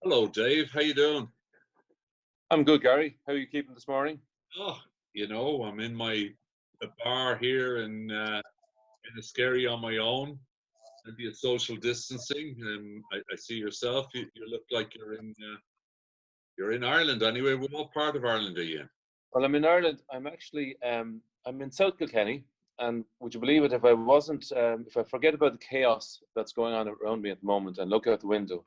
Hello, Dave. How you doing? I'm good, Gary. How are you keeping this morning? Oh, I'm in my a bar here in a scary on my own. Plenty of social distancing. I see yourself. You look like you're in Ireland anyway. What part of Ireland are you in? Well, I'm in Ireland. I'm in South Kilkenny, and would you believe it? If I forget about the chaos that's going on around me at the moment and look out the window,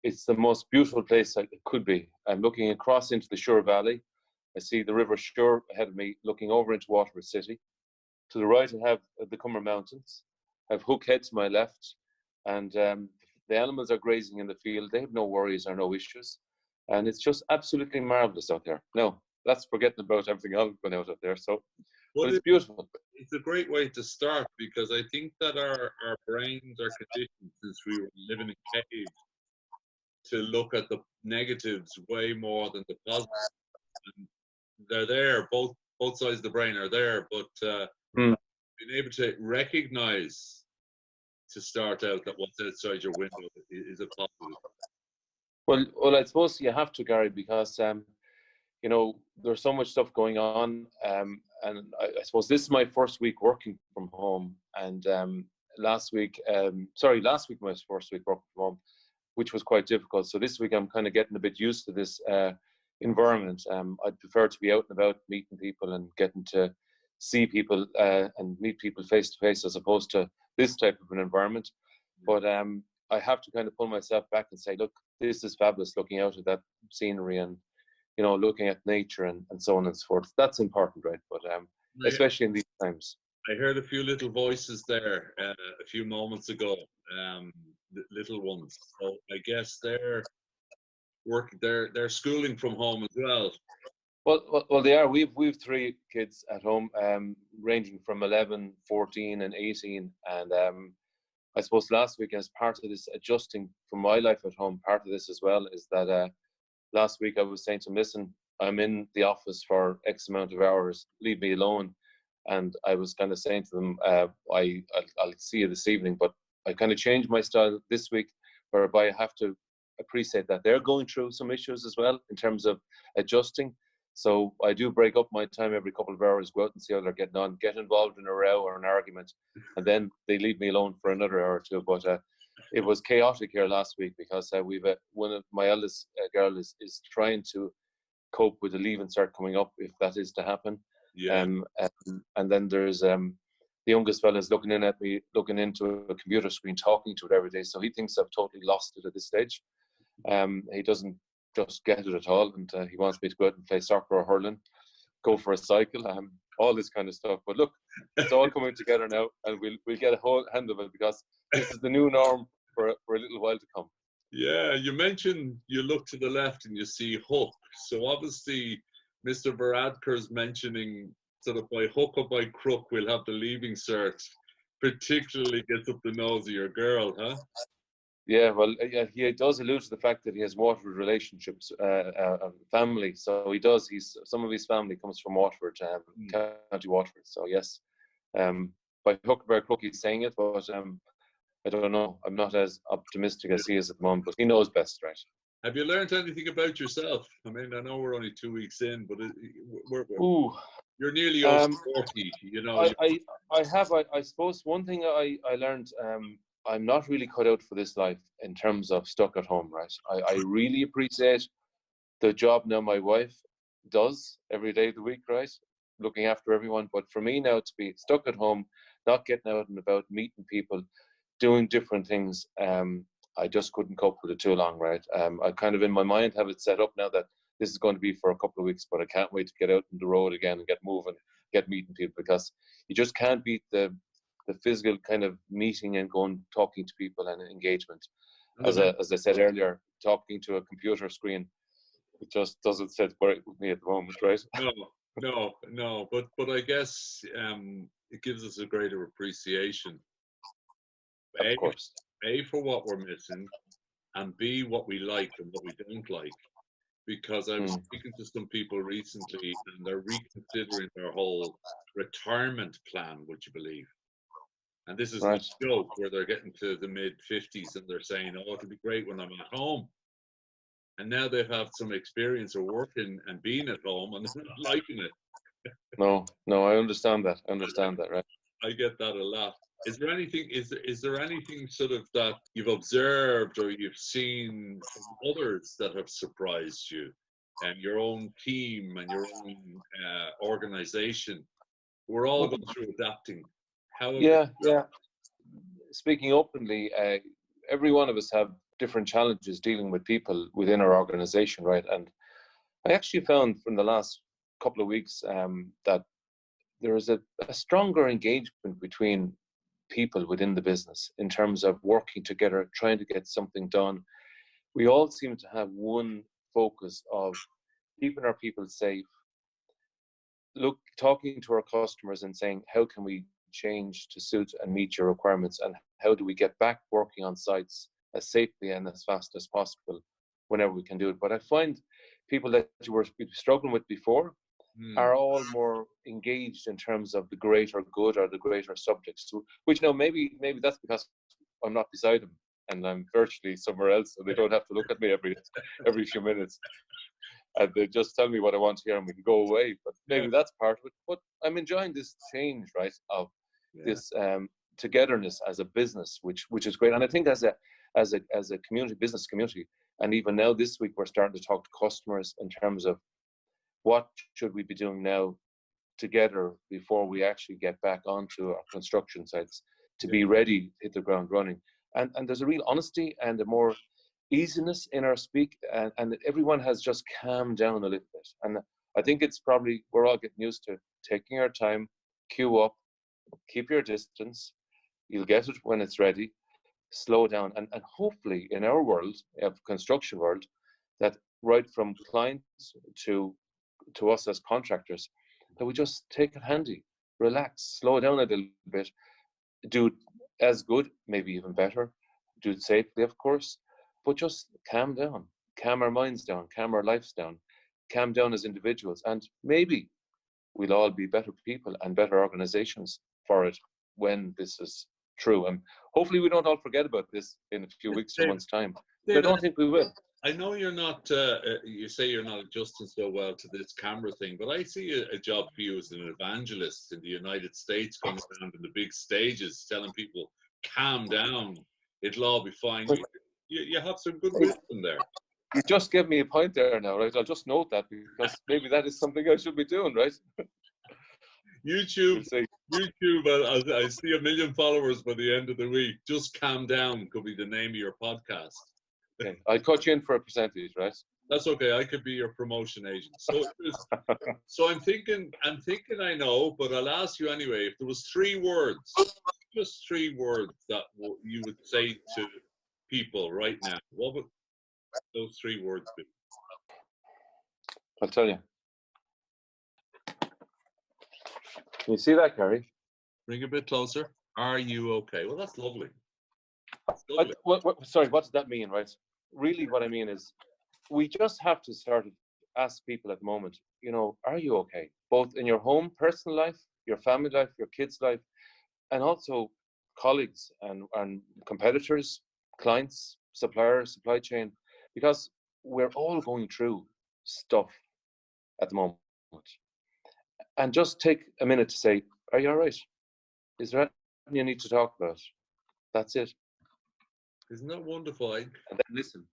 it's the most beautiful place it could be. I'm looking across into the Suir Valley. I see the River Suir ahead of me, looking over into Waterford City. To the right, I have the Cumber Mountains. I have Hook Head to my left, and the animals are grazing in the field. They have no worries or no issues, and it's just absolutely marvelous out there. Now, that's forgetting about everything else going out there. But Well, it's beautiful. it's a great way to start because I think that our brains are conditioned since we were living in caves to look at the negatives way more than the positives. And they're there. Both sides of the brain are there, but Mm. being able to recognize to start out that what's outside your window is a positive. Well, I suppose you have to, Gary, because there's so much stuff going on, and I suppose this is my first week working from home, and last week my first week working from home, which was quite difficult. So this week I'm kind of getting a bit used to this environment. I'd prefer to be out and about, meeting people and getting to see people and meet people face to face as opposed to this type of an environment. But I have to kind of pull myself back and say, look, this is fabulous looking out at that scenery and looking at nature and so on and so forth. That's important, right? But I, especially in these times. I heard a few little voices there a few moments ago, little ones. So I guess they're schooling from home as well. Well, they are. We've three kids at home, ranging from 11, 14, and 18. And I suppose last week, as part of this adjusting from my life at home, part of this as well is that last week I was saying to them, listen, I'm in the office for X amount of hours, leave me alone. And I was kind of saying to them, I'll see you this evening. But I kind of changed my style this week, whereby I have to appreciate that they're going through some issues as well in terms of adjusting. So I do break up my time every couple of hours, go out and see how they're getting on, get involved in a row or an argument, and then they leave me alone for another hour or two. But it was chaotic here last week because we've one of my eldest girl is trying to cope with the leaving cert coming up if that is to happen. Yeah, And then there's the youngest fella is looking in at me, looking into a computer screen, talking to it every day. So he thinks I've totally lost it at this stage. He doesn't just get it at all, and he wants me to go out and play soccer or hurling, go for a cycle, all this kind of stuff. But look, it's all coming together now, and we'll get a whole hand of it because this is the new norm for a little while to come. yeah. You mentioned you look to the left and you see Hook. So obviously, Mr. Varadkar's mentioning sort of by hook or by crook, we'll have the leaving cert. Particularly gets up the nose of your girl, huh? Yeah, well, yeah, he does allude to the fact that he has Waterford relationships, family. So he does. Some of his family comes from Waterford, Mm. County Waterford. So yes, by hook or by crook, he's saying it, but I don't know. I'm not as optimistic as he is at the moment, but he knows best, right? Have you learned anything about yourself? I mean, I know we're only 2 weeks in, but Ooh, you're nearly over um, 40. You know, I, I, I suppose one thing I learned, I'm not really cut out for this life in terms of stuck at home, right? I really appreciate the job now my wife does every day of the week, right? Looking after everyone. But for me now to be stuck at home, not getting out and about, meeting people, doing different things, I just couldn't cope with it too long, right? I kind of in my mind have it set up now that this is going to be for a couple of weeks, but I can't wait to get out on the road again and get moving, get meeting people because you just can't beat the physical kind of meeting and going talking to people and engagement. As I said earlier, talking to a computer screen, it just doesn't sit right with me at the moment, right? no, no. But I guess it gives us a greater appreciation. Of A, course. A for what we're missing, and B what we like and what we don't like. Because I was Mm, speaking to some people recently, and they're reconsidering their whole retirement plan. Would you believe? And this is no right. joke, where they're getting to the mid 50s and they're saying, "Oh, it'll be great when I'm at home." and now they've had some experience of working and being at home and they're not liking it. No, I understand that. Right? I get that a lot. Is there anything? Is there anything sort of that you've observed or you've seen from others that have surprised you, and your own team and your own organization? We're all going through adapting. How have Yeah. Speaking openly, every one of us have different challenges dealing with people within our organization, right? And I actually found from the last couple of weeks that there is a stronger engagement between people within the business in terms of working together, trying to get something done. We all seem to have one focus of keeping our people safe, talking to our customers and saying, how can we change to suit and meet your requirements, and how do we get back working on sites as safely and as fast as possible whenever we can do it. But I find people that you were struggling with before are all more engaged in terms of the greater good or the greater subjects, which maybe that's because I'm not beside them and I'm virtually somewhere else, so they don't have to look at me every few minutes. And they just tell me what I want to hear and we can go away. But maybe that's part of it. But I'm enjoying this change, right, of this togetherness as a business, which is great. And I think as a community, business community, and even now this week, we're starting to talk to customers in terms of what should we be doing now together before we actually get back onto our construction sites to be ready to hit the ground running. And there's a real honesty and a more easiness in our speak, and everyone has just calmed down a little bit. And I think it's probably, we're all getting used to taking our time, queue up, keep your distance, you'll get it when it's ready, slow down, and hopefully in our world, of construction world, that right from clients to us as contractors, that we just take it handy, relax, slow down a little bit, do as good, maybe even better, do it safely, of course, but just calm down, calm our minds down, calm our lives down, calm down as individuals, and maybe we'll all be better people and better organizations for it when this is true. And hopefully we don't all forget about this in a few weeks or months' time. But I don't think we will. I know you're not, you say you're not adjusting so well to this camera thing, but I see a job for you as an evangelist in the United States, going around in the big stages, telling people, calm down, it'll all be fine. You have some good wisdom there. You just gave me a point there now, right? I'll just note that, because maybe that is something I should be doing, right? YouTube, I see 1 million followers by the end of the week. Just calm down could be the name of your podcast. Okay. I'll cut you in for a percentage, right? That's okay. I could be your promotion agent. So I'm thinking I know, but I'll ask you anyway. If there was 3 words, just 3 words that you would say to people right now, what would those 3 words be? I'll tell you. Can you see that, Garry? Bring a bit closer. Are you okay? Well, that's lovely. Sorry, what does that mean, right? Really, what I mean is, we just have to sort of ask people at the moment, are you okay? Both in your home, personal life, your family life, your kids' life, and also colleagues and competitors, clients, suppliers, supply chain, because we're all going through stuff at the moment. And just take a minute to say, are you all right? Is there anything you need to talk about? That's it. Isn't that wonderful? And then listen.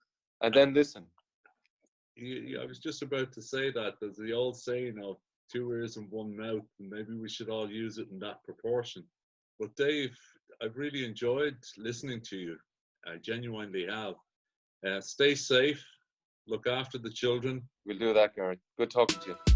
I was just about to say that. There's the old saying of 2 ears and 1 mouth, and maybe we should all use it in that proportion. But Dave, I've really enjoyed listening to you. I genuinely have. Stay safe. Look after the children. We'll do that, Garry. Good talking to you.